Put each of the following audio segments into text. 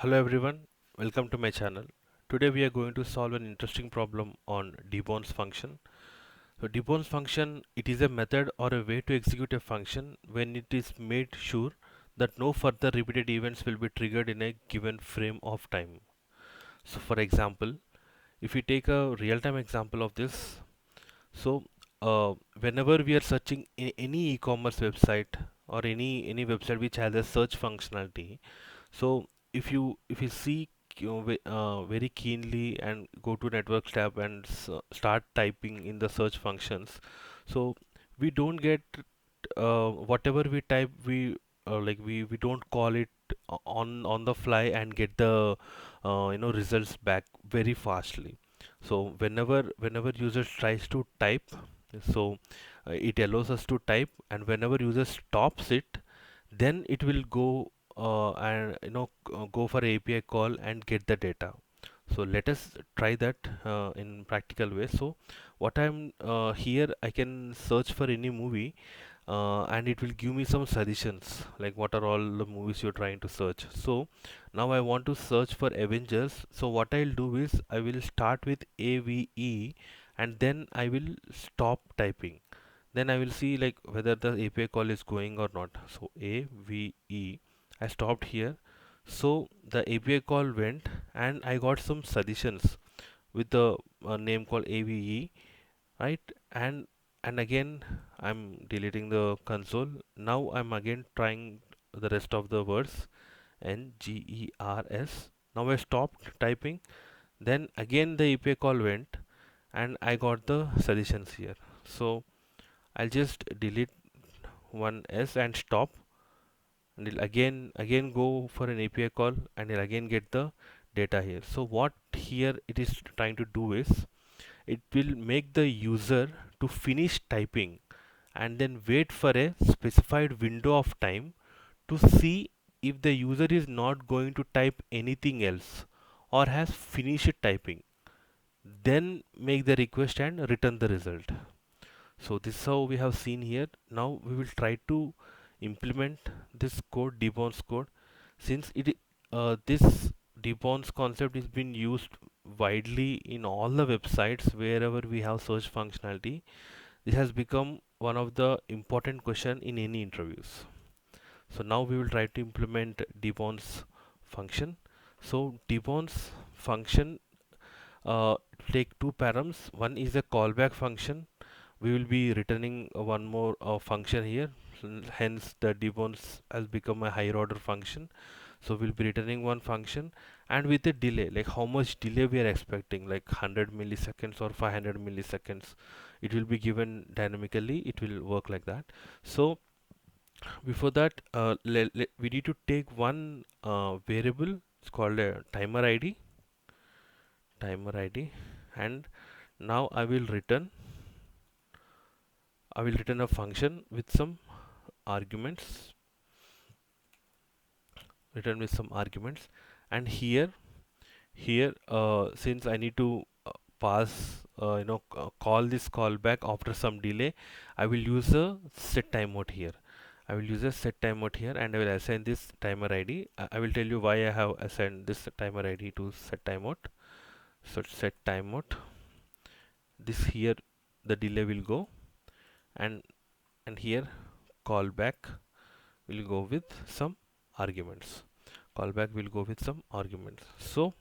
Hello everyone, welcome to my channel. Today we are going to solve an interesting problem on Debounce function. So Debounce function, it is a method or a way to execute a function when it is made sure that no further repeated events will be triggered in a given frame of time. So for example, if we take a real-time example of this, so whenever we are searching in any e-commerce website or any website which has a search functionality, so if you see very keenly and go to networks tab and start typing in the search functions, so we don't get whatever we type, we don't call it on the fly and get the results back very fastly. So whenever user tries to type, so it allows us to type, and whenever user stops it, then it will go and go for API call and get the data. So let us try that in practical way. So what I'm here, I can search for any movie, and it will give me some suggestions like what are all the movies you're trying to search. So now I want to search for Avengers. So what I'll do is I will start with AVE, and then I will stop typing. Then I will see like whether the API call is going or not. So AVE, I stopped here. So the API call went, and I got some suggestions with the name called AVE, right? And again I'm deleting the console. Now I'm again trying the rest of the words, NGERS. Now I stopped typing. Then again the API call went, and I got the suggestions here. So I'll just delete one S and stop, and it'll again go for an API call, and it'll again get the data here. So what here it is trying to do is it will make the user to finish typing and then wait for a specified window of time to see if the user is not going to type anything else or has finished typing, then make the request and return the result. So this is how we have seen here. Now we will try to implement this code, debounce code. Since this debounce concept is being used widely in all the websites wherever we have search functionality, this has become one of the important question in any interviews. So now we will try to implement debounce function. So debounce function take two params. One is a callback function. We will be returning one more function here. Hence the debounce has become a higher order function. So we'll be returning one function, and with a delay, like how much delay we are expecting, like 100 milliseconds or 500 milliseconds, it will be given dynamically. It will work like that. So before that, we need to take one variable. It's called a timer ID, and now I will return a function with some arguments, and here since I need to call this callback after some delay, I will use a set timeout here. And I will assign this timer ID. I will tell you why I have assigned this timer ID to set timeout. So set timeout. This here the delay will go, and here callback will go with some arguments. So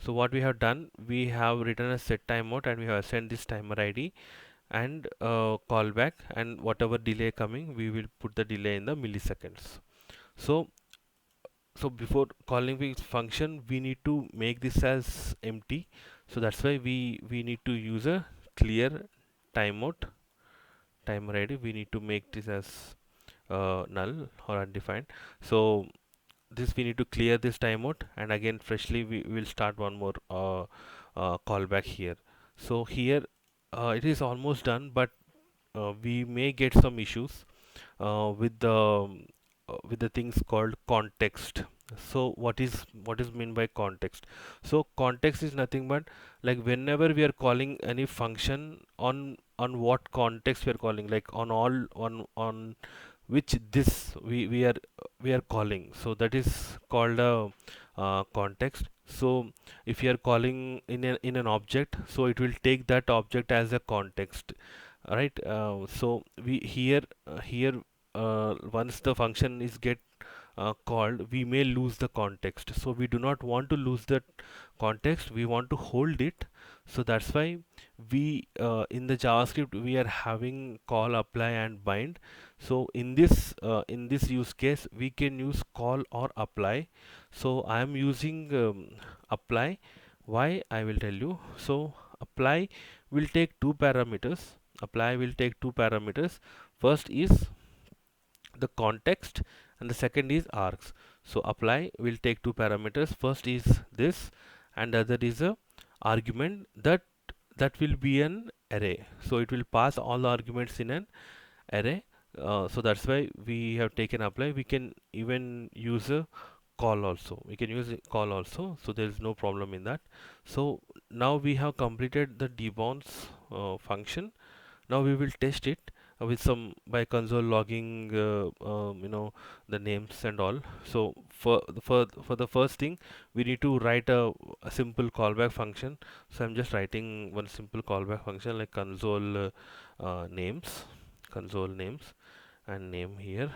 what we have done, we have written a set timeout, and we have assigned this timer ID and callback, and whatever delay coming, we will put the delay in the milliseconds. So before calling this function, we need to make this as empty. So that's why we need to use a clear timeout timer ID. We need to make this as null or undefined. So this we need to clear this timeout, and again freshly we will start one more callback here. So here it is almost done, but we may get some issues with the things called context. So what is meant by context? So context is nothing but like whenever we are calling any function, on what context we are calling, like on all on which this we are calling, so that is called a context. So if you are calling in an object, so it will take that object as a context, right? So we here once the function is get called, we may lose the context. So we do not want to lose that context, we want to hold it. So that's why we in the JavaScript we are having call, apply and bind. So in this use case we can use call or apply. So I am using apply. Why, I will tell you. So apply will take two parameters. Apply will take two parameters. First is the context and the second is args. So apply will take two parameters. First is this and the other is a argument that will be an array. So it will pass all the arguments in an array. So that's why we have taken apply. We can even use a call also. We can use a call also. So there is no problem in that. So now we have completed the debounce function. Now we will test it with some by console logging the names and all. So for the first thing we need to write a simple callback function. So I'm just writing one simple callback function like console names and name here.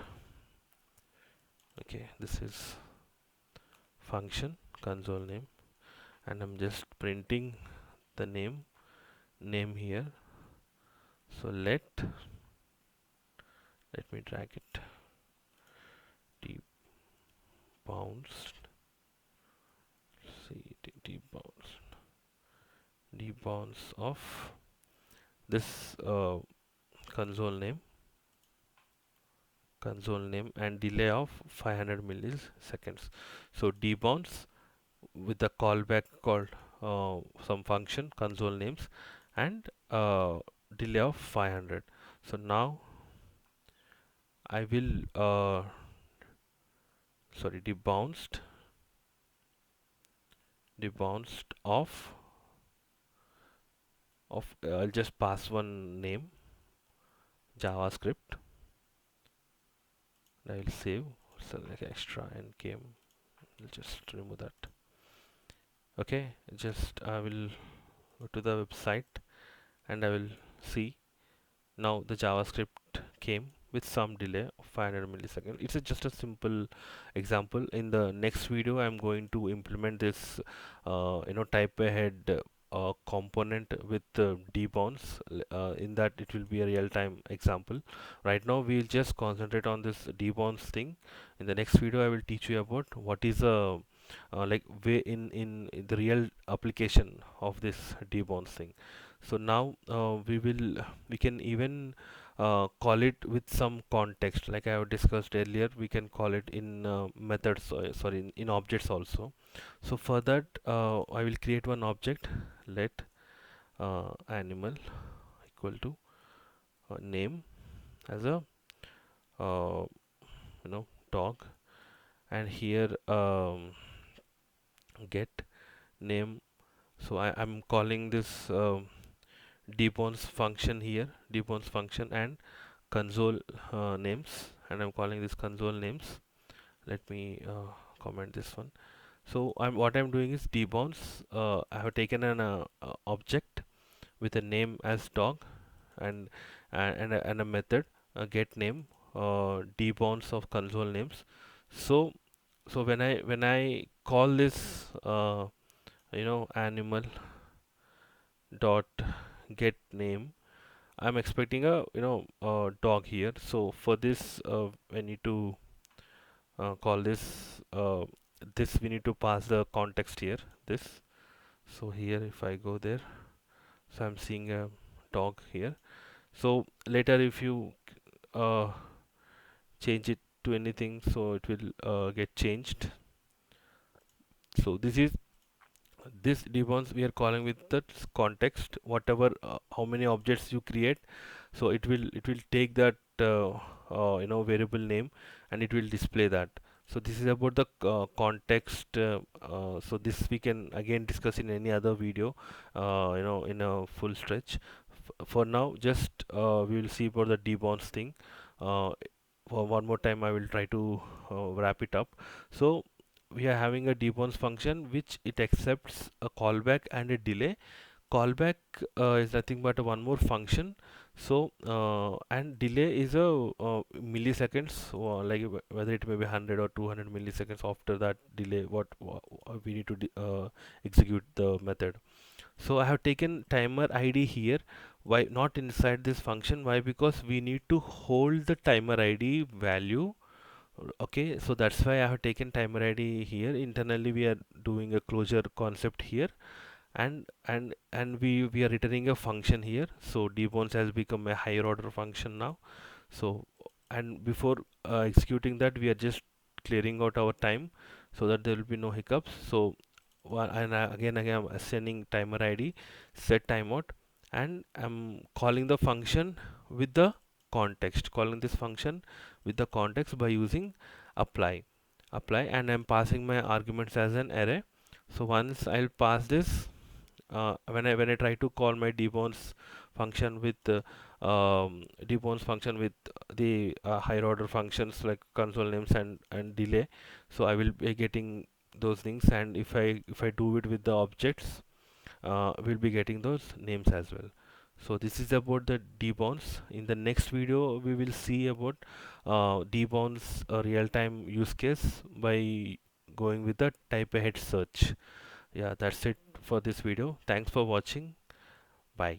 Okay, this is function console name and I'm just printing the name here. So let me drag it debounce, see debounce of this console name and delay of 500 milliseconds. So debounce with the callback called some function console names and delay of 500. So now I will sorry debounced of I'll just pass one name JavaScript. I will save select extra and came. I'll just remove that. Okay, just I will go to the website and I will see now the JavaScript came with some delay of 500 milliseconds. It's just a simple example. In the next video I'm going to implement this type ahead component with debounce. In that it will be a real-time example. Right now we'll just concentrate on this debounce thing. In the next video I will teach you about what is a like way in the real application of this debounce thing. So now we can even call it with some context, like I have discussed earlier. We can call it in methods, sorry, in objects also. So for that I will create one object. Let animal equal to name as a uh, dog, and here get name. So I'm calling this debounce function here, debounce function and console names, and I'm calling this console names. Let me comment this one. So what I'm doing is debounce. I have taken an object with a name as dog and and a method get name debounce of console names. So when I call this animal dot get name, I'm expecting a dog here. So for this I need to call this this we need to pass the context here, this. So here if I go there, so I'm seeing a dog here. So later if you uh, change it to anything, so it will get changed. So this debounce we are calling with the context, whatever how many objects you create. So it will take that variable name and it will display that. So this is about the context. So this we can again discuss in any other video in a full stretch. For now just we will see about the debounce thing. one more time I will try to wrap it up. So we are having a debounce function which it accepts a callback and a delay. Callback is nothing but one more function. So and delay is a milliseconds, like whether it may be 100 or 200 milliseconds after that delay we need to execute the method. So I have taken timer ID here. Why not inside this function? Why? Because we need to hold the timer ID value. Okay, so that's why I have taken timer ID here. Internally we are doing a closure concept here, and we are returning a function here. So debounce has become a higher order function now. So and before executing that, we are just clearing out our time so that there will be no hiccups. So again I'm assigning timer ID, set timeout, and I'm calling the function with the context, calling this function with the context by using apply, and I'm passing my arguments as an array. So once I'll pass this, when I try to call my debounce function with debounce function with the higher order functions like console names and delay, so I will be getting those things, and if I do it with the objects, we'll be getting those names as well. So this is about the debounce. In the next video we will see about debounce real-time use case by going with the type ahead search. Yeah, that's it for this video. Thanks for watching. Bye.